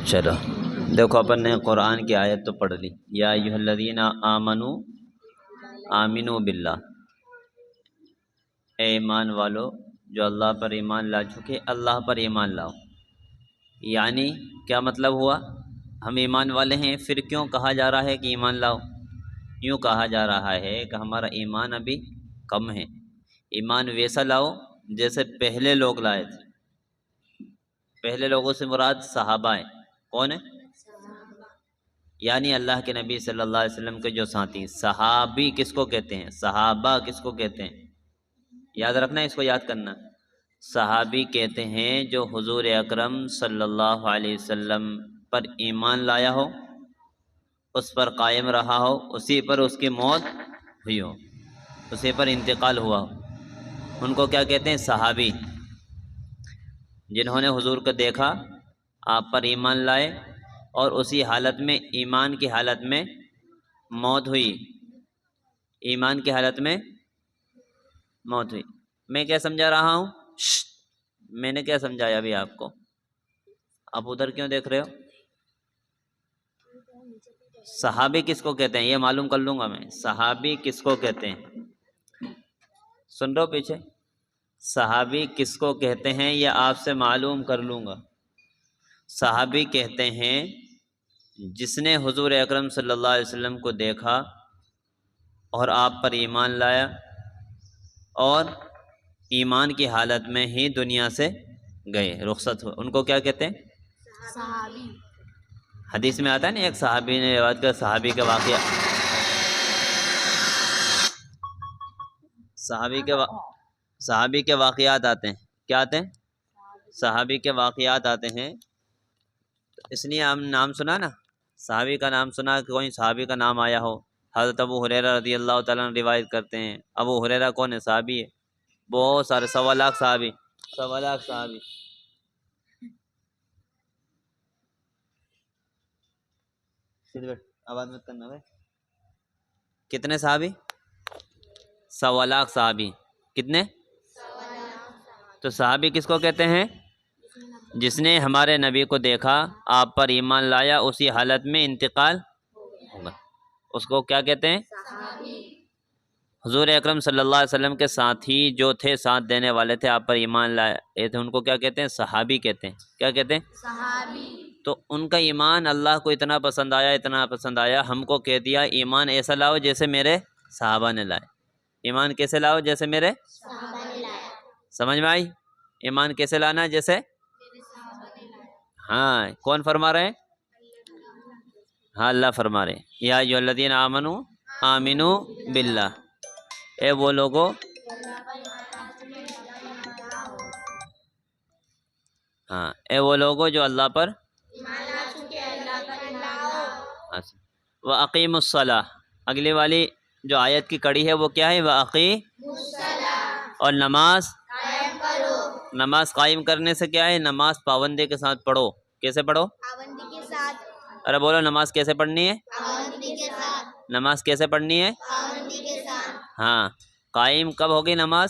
چلو دیکھو، اپن نے قرآن کی آیت تو پڑھ لی، یا ایھا الذین آمنوا آمنوا باللہ، اے ایمان والو جو اللہ پر ایمان لا چکے، اللہ پر ایمان لاؤ۔ یعنی کیا مطلب ہوا؟ ہم ایمان والے ہیں، پھر کیوں کہا جا رہا ہے کہ ایمان لاؤ؟ یوں کہا جا رہا ہے کہ ہمارا ایمان ابھی کم ہے، ایمان ویسا لاؤ جیسے پہلے لوگ لائے تھے۔ پہلے لوگوں سے مراد صحابہ ہیں۔ کون ہیں؟ یعنی اللہ کے نبی صلی اللہ علیہ وسلم کے جو ساتھی۔ صحابی کس کو کہتے ہیں؟ صحابہ کس کو کہتے ہیں؟ یاد رکھنا، اس کو یاد کرنا۔ صحابی کہتے ہیں جو حضور اکرم صلی اللہ علیہ وسلم پر ایمان لایا ہو، اس پر قائم رہا ہو، اسی پر اس کی موت ہوئی ہو، اسی پر انتقال ہوا ہو، ان کو کیا کہتے ہیں؟ صحابی۔ جنہوں نے حضور کو دیکھا، آپ پر ایمان لائے، اور اسی حالت میں، ایمان کی حالت میں موت ہوئی، ایمان کی حالت میں موت ہوئی۔ میں کیا سمجھا رہا ہوں؟ میں نے کیا سمجھایا ابھی آپ کو؟ آپ ادھر کیوں دیکھ رہے ہو؟ صحابی کس کو کہتے ہیں یہ معلوم کر لوں گا میں۔ صحابی کس کو کہتے ہیں؟ سن رہے ہو پیچھے؟ صحابی کس کو کہتے ہیں یہ آپ سے معلوم کر لوں گا۔ صحابی کہتے ہیں جس نے حضور اکرم صلی اللہ علیہ وسلم کو دیکھا اور آپ پر ایمان لایا، اور ایمان کی حالت میں ہی دنیا سے گئے، رخصت ہوئے، ان کو کیا کہتے ہیں؟ صحابی۔ حدیث میں آتا ہے نا، ایک صحابی نے روایت کیا، صحابی کے واقعات آتے ہیں۔ کیا آتے ہیں؟ صحابی کے واقعات آتے ہیں۔ اس لیے ہم نام سنا نا، صحابی کا نام سنا، کوئی صحابی کا نام آیا ہو۔ حضرت ابو ہریرہ رضی اللہ تعالیٰ عنہ روایت کرتے ہیں۔ ابو ہریرہ کون ہے؟ صحابی ہے۔ بہت سارے، 1.25 لاکھ صحابی، 1.25 لاکھ صحابی۔ آواز مت کرنا بھائی۔ کتنے صحابی؟ 1.25 لاکھ صحابی۔ کتنے؟ تو صحابی کس کو کہتے ہیں؟ جس نے ہمارے نبی کو دیکھا، آپ پر ایمان لایا، اسی حالت میں انتقال ہوگا، اس کو کیا کہتے ہیں؟ صحابی۔ حضور اکرم صلی اللہ علیہ وسلم کے ساتھی جو تھے، ساتھ دینے والے تھے، آپ پر ایمان لائے تھے، ان کو کیا کہتے ہیں؟ صحابی کہتے ہیں۔ کیا کہتے ہیں؟ صحابی۔ تو ان کا ایمان اللہ کو اتنا پسند آیا، اتنا پسند آیا، ہم کو کہہ دیا ایمان ایسا لاؤ جیسے میرے صحابہ نے لائے۔ ایمان کیسے لاؤ؟ جیسے میرے صحابہ نے لایا۔ سمجھ میں آئی؟ ایمان کیسے لانا؟ جیسے، ہاں، کون فرما رہے ہیں؟ ہاں، اللہ فرما رہے ہیں۔ یا ایھا الذین آمنوا آمنوا باللہ، اے وہ لوگوں، ہاں، اے وہ لوگوں جو اللہ پر وَأَقِیمُوا الصَّلَاۃَ، اگلی والی جو آیت کی کڑی ہے وہ کیا ہے؟ وَأَقِیمُوا الصَّلَاۃَ، اور نماز قائم کرو۔ نماز قائم کرنے سے کیا ہے؟ نماز پابندی کے ساتھ پڑھو۔ کیسے پڑھو؟ پابندی کے ساتھ۔ ارے بولو، نماز کیسے پڑھنی ہے؟ پابندی کے ساتھ۔ نماز کیسے پڑھنی ہے؟ پابندی کے ساتھ۔ ہاں، قائم کب ہوگی نماز؟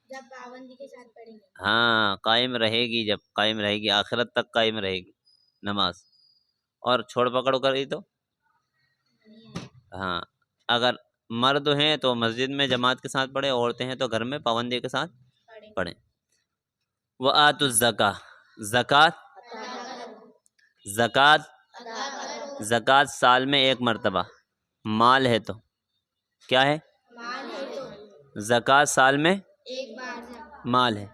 جب پابندی کے ساتھ پڑھیں گے۔ ہاں، قائم رہے گی، جب قائم رہے گی، آخرت تک قائم رہے گی نماز۔ اور چھوڑ پکڑ کری تو، ہاں، اگر مرد ہیں تو مسجد میں جماعت کے ساتھ پڑھیں، عورتیں ہیں تو گھر میں پابندی کے ساتھ پڑھیں۔ وَآتُوا الزَّکَاۃَ، زکوٰۃ سال میں ایک مرتبہ، مال ہے تو کیا ہے؟ زکوٰۃ سال میں ایک بار مال ہے۔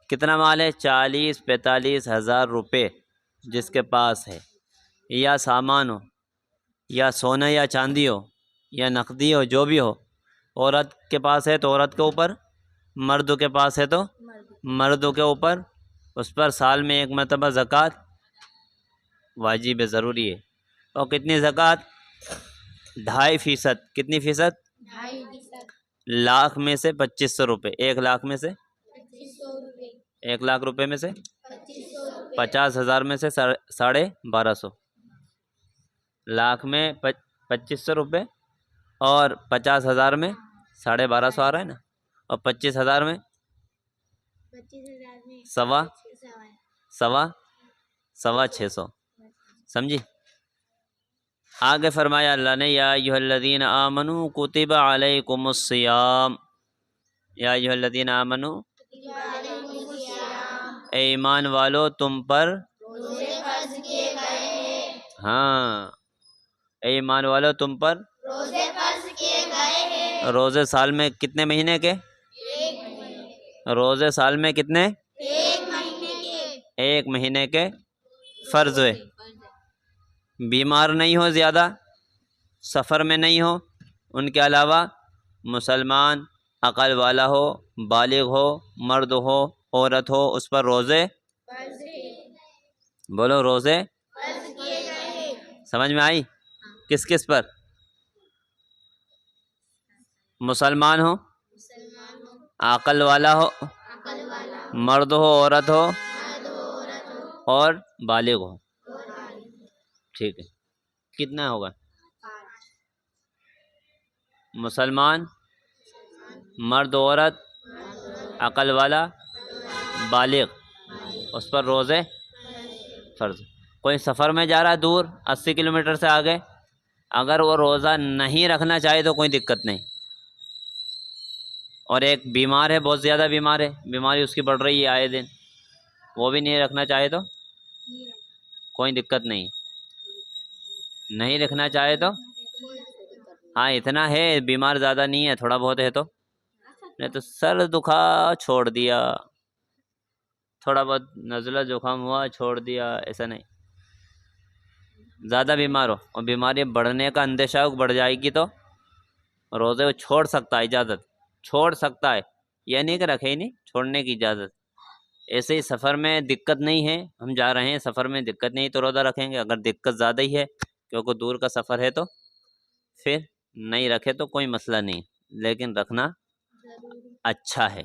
کتنا مال ہے؟ 40-45 ہزار روپے جس کے پاس ہے، یا سامان ہو، یا سونا یا چاندی ہو، یا نقدی ہو، جو بھی ہو۔ عورت کے پاس ہے تو عورت کے اوپر، مرد کے پاس ہے تو مردوں کے اوپر، اس پر سال میں ایک مرتبہ زکوٰۃ واجب ہے، ضروری ہے۔ اور کتنی زکوٰۃ؟ 2.5%۔ کتنی فیصد؟ 2.5%۔ لاکھ میں سے 2500 روپے، 1 لاکھ میں سے 2500 روپے، 1 لاکھ روپے میں سے 2500 روپے، 50,000 میں سے 1250، لاکھ میں 2500 روپے، اور 50,000 میں 1250 آ رہا ہے نا، اور 25,000 میں 25,000 میں سوا 625 سمجھی. آگے فرمایا اللہ نے یا ایھا الذین آمنوا کتب علیکم الصیام. یا ایھا الذین آمنوا اے ایمان والو تم پر روزے فرض کیے گئے ہیں. ہاں اے ایمان والو تم پر روزے فرض کیے گئے ہیں. روزے سال میں کتنے مہینے کے؟ ایک مہینے. روزے سال میں کتنے؟ ایک مہینے کے. ایک مہینے کے فرض ہوئے. بیمار نہیں ہو زیادہ، سفر میں نہیں ہو، ان کے علاوہ مسلمان عقل والا ہو، بالغ ہو، مرد ہو، عورت ہو، اس پر روزے فرض کیے. بولو روزے فرض کیے گئے ہیں. سمجھ میں آئی؟ کس کس پر؟ مسلمان ہو، مسلمان ہو، عقل والا ہو، عقل والا ہو، مرد ہو، عورت ہو، مرد ہو، عورت ہو، اور بالغ ہو. اور بالغ. ٹھیک ہے، کتنا ہوگا؟ 5. مسلمان، مرد عورت، عقل والا، بالغ، اس پر روزے فرض. کوئی سفر میں جا رہا ہے دور 80 کلومیٹر سے آگے، اگر وہ روزہ نہیں رکھنا چاہے تو کوئی دقت نہیں. اور ایک بیمار ہے، بہت زیادہ بیمار ہے، بیماری اس کی بڑھ رہی ہے آئے دن، وہ بھی نہیں رکھنا چاہے تو کوئی دقت نہیں. نہیں رکھنا چاہے تو ہاں اتنا ہے، بیمار زیادہ نہیں ہے، تھوڑا بہت ہے تو نہیں تو سر دکھا چھوڑ دیا، تھوڑا بہت نزلہ زکام ہوا چھوڑ دیا، ایسا نہیں. زیادہ بیمار ہو اور بیماری بڑھنے کا اندیشہ بڑھ جائے گی تو روزے وہ چھوڑ سکتا ہے، اجازت چھوڑ سکتا ہے، یہ نہیں کہ رکھے ہی نہیں، چھوڑنے کی اجازت. ایسے ہی سفر میں دقت نہیں ہے، ہم جا رہے ہیں سفر میں دقت نہیں تو روزہ رکھیں گے. اگر دقت زیادہ ہی ہے کیونکہ دور کا سفر ہے تو پھر نہیں رکھے تو کوئی مسئلہ نہیں، لیکن رکھنا اچھا ہے.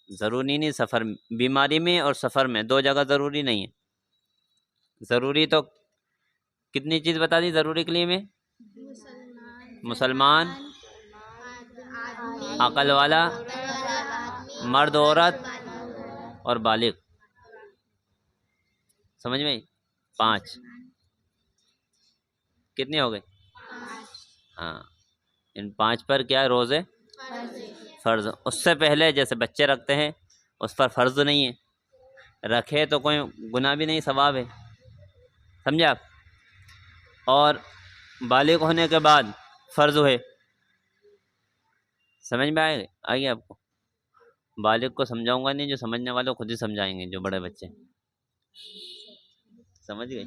ضروری نہیں سفر بیماری میں اور سفر میں دو جگہ ضروری نہیں ہے. ضروری تو کتنی چیز بتا دی ضروری کے لیے میں؟ مسلمان، عقل والا، مرد عورت اور بالغ. سمجھ میں 5 کتنے ہو گئے؟ ہاں ان 5 پر کیا ہے روزے فرض. اس سے پہلے جیسے بچے رکھتے ہیں اس پر فرض نہیں ہے، رکھے تو کوئی گناہ بھی نہیں، ثواب ہے. سمجھے آپ؟ اور بالغ ہونے کے بعد فرض ہوئے. سمجھ میں آئے گی آپ کو؟ بالغ کو سمجھاؤں گا نہیں، جو سمجھنے والے خود ہی سمجھائیں گے، جو بڑے بچے. سمجھ گئے؟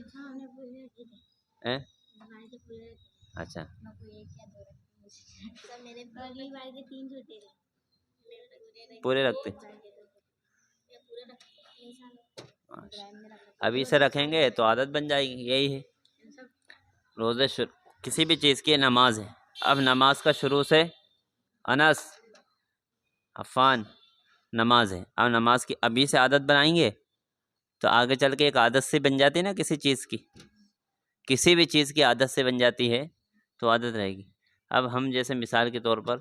اچھا پورے رکھتے ابھی سے رکھیں گے تو عادت بن جائے گی. یہی ہے روزے کسی بھی چیز کی نماز ہے. اب نماز کا شروع سے انس عفان نماز ہے. اب نماز کی ابھی سے عادت بنائیں گے تو آگے چل کے ایک عادت سے بن جاتی ہے نا، کسی چیز کی، کسی بھی چیز کی عادت سے بن جاتی ہے تو عادت رہے گی. اب ہم جیسے مثال کے طور پر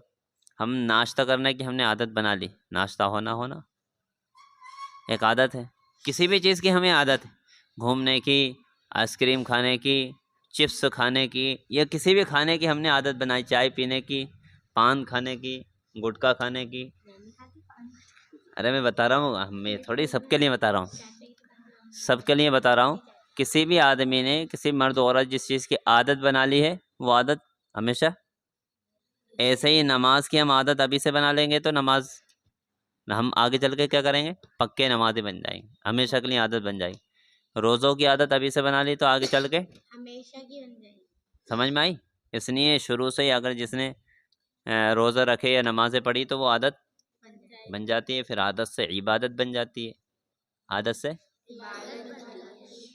ہم ناشتہ کرنے کی ہم نے عادت بنا لی، ناشتہ ہونا ایک عادت ہے. کسی بھی چیز کی ہمیں عادت ہے، گھومنے کی، آئس کریم کھانے کی، چپس کھانے کی، یا کسی بھی کھانے کی ہم نے عادت بنائی، چائے پینے کی، پان کھانے کی، گٹکا کھانے کی. ارے میں بتا رہا ہوں، میں تھوڑی سب کے لیے بتا رہا ہوں، سب کے لیے بتا رہا ہوں. کسی بھی آدمی نے، کسی مرد عورت جس چیز کی عادت بنا لی ہے وہ عادت ہمیشہ. ایسے ہی نماز کی ہم عادت ابھی سے بنا لیں گے تو نماز ہم آگے چل کے کیا کریں گے؟ پکے نمازی بن جائیں گے، ہمیشہ کے لیے عادت بن جائے گی. روزوں کی عادت ابھی سے بنا لی تو آگے چل کے ہمیشہ کی بن جائے گی. سمجھ میں آئی؟ اس لیے شروع سے ہی اگر جس نے روزہ رکھے یا نمازیں پڑھی تو وہ عادت بن جاتی ہے، پھر عادت سے عبادت بن جاتی ہے. عادت سے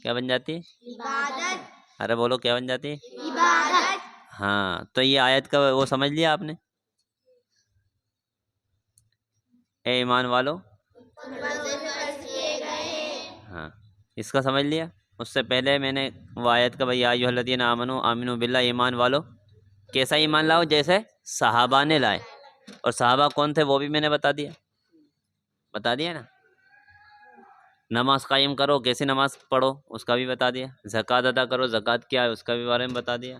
کیا بن جاتی ہے؟ عبادت. ارے بولو کیا بن جاتی ہے؟ عبادت. ہاں تو یہ آیت کا وہ سمجھ لیا آپ نے؟ اے ایمان والو، روزے فرض کیے گئے ہیں. ہاں اس کا سمجھ لیا. اس سے پہلے میں نے وہ آیت کا بھائی یا ایھا الذین آمنوا آمنوا باللہ، ایمان والو کیسا ایمان لاؤ؟ جیسے صحابہ نے لائے. اور صحابہ کون تھے وہ بھی میں نے بتا دیا نا. نماز قائم کرو، کیسی نماز پڑھو اس کا بھی بتا دیا، زکوٰۃ ادا کرو، زکوٰۃ کیا ہے اس کا بھی بارے میں بتا دیا،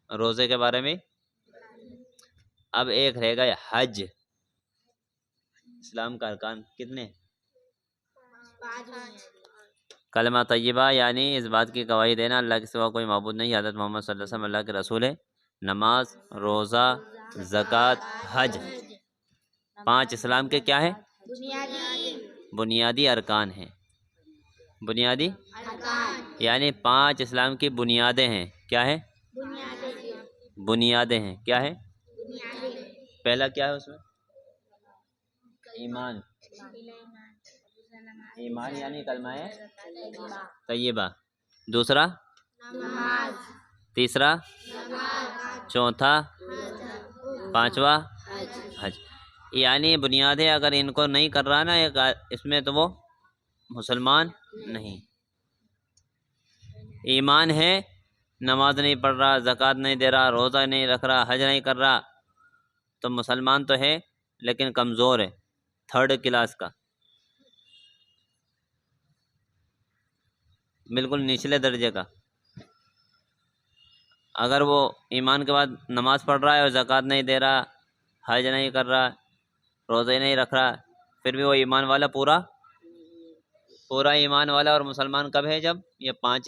روزے کے بارے میں۔ اب ایک رہ گئے حج۔ اسلام کا ارکان کتنے؟ 5 بنیادی۔ کلمہ طیبہ یعنی اس بات کی گواہی دینا اللہ کے سوا کوئی معبود نہیں، حضرت محمد صلی اللہ علیہ وسلم اللہ کے رسول ہے، نماز، روزہ، زکوٰۃ، حج، 5 اسلام کے کیا ہے؟ بنیادی بنیادی ارکان ہیں۔ بنیادی ارکان، یعنی 5 اسلام کی بنیادیں ہیں۔ کیا ہے؟ بنیادی بنیادیں ہیں۔ کیا ہے؟ بنیادی پہلا کیا ہے اس میں؟ ایمان۔ ایمان یعنی کلمہ طیبہ۔ دوسرا نماز، تیسرا چوتھا پانچواں حج۔ یعنی بنیادیں اگر ان کو نہیں کر رہا نا اس میں تو وہ مسلمان نہیں۔ ایمان ہے، نماز نہیں پڑھ رہا، زکوٰۃ نہیں دے رہا، روزہ نہیں رکھ رہا، حج نہیں کر رہا، تو مسلمان تو ہے لیکن کمزور ہے، 3rd کلاس کا، بالکل نچلے درجے کا۔ اگر وہ ایمان کے بعد نماز پڑھ رہا ہے اور زکوٰۃ نہیں دے رہا، حج نہیں کر رہا، روزے نہیں رکھ رہا، پھر بھی وہ ایمان والا پورا ایمان والا اور مسلمان کب ہے؟ جب یہ 5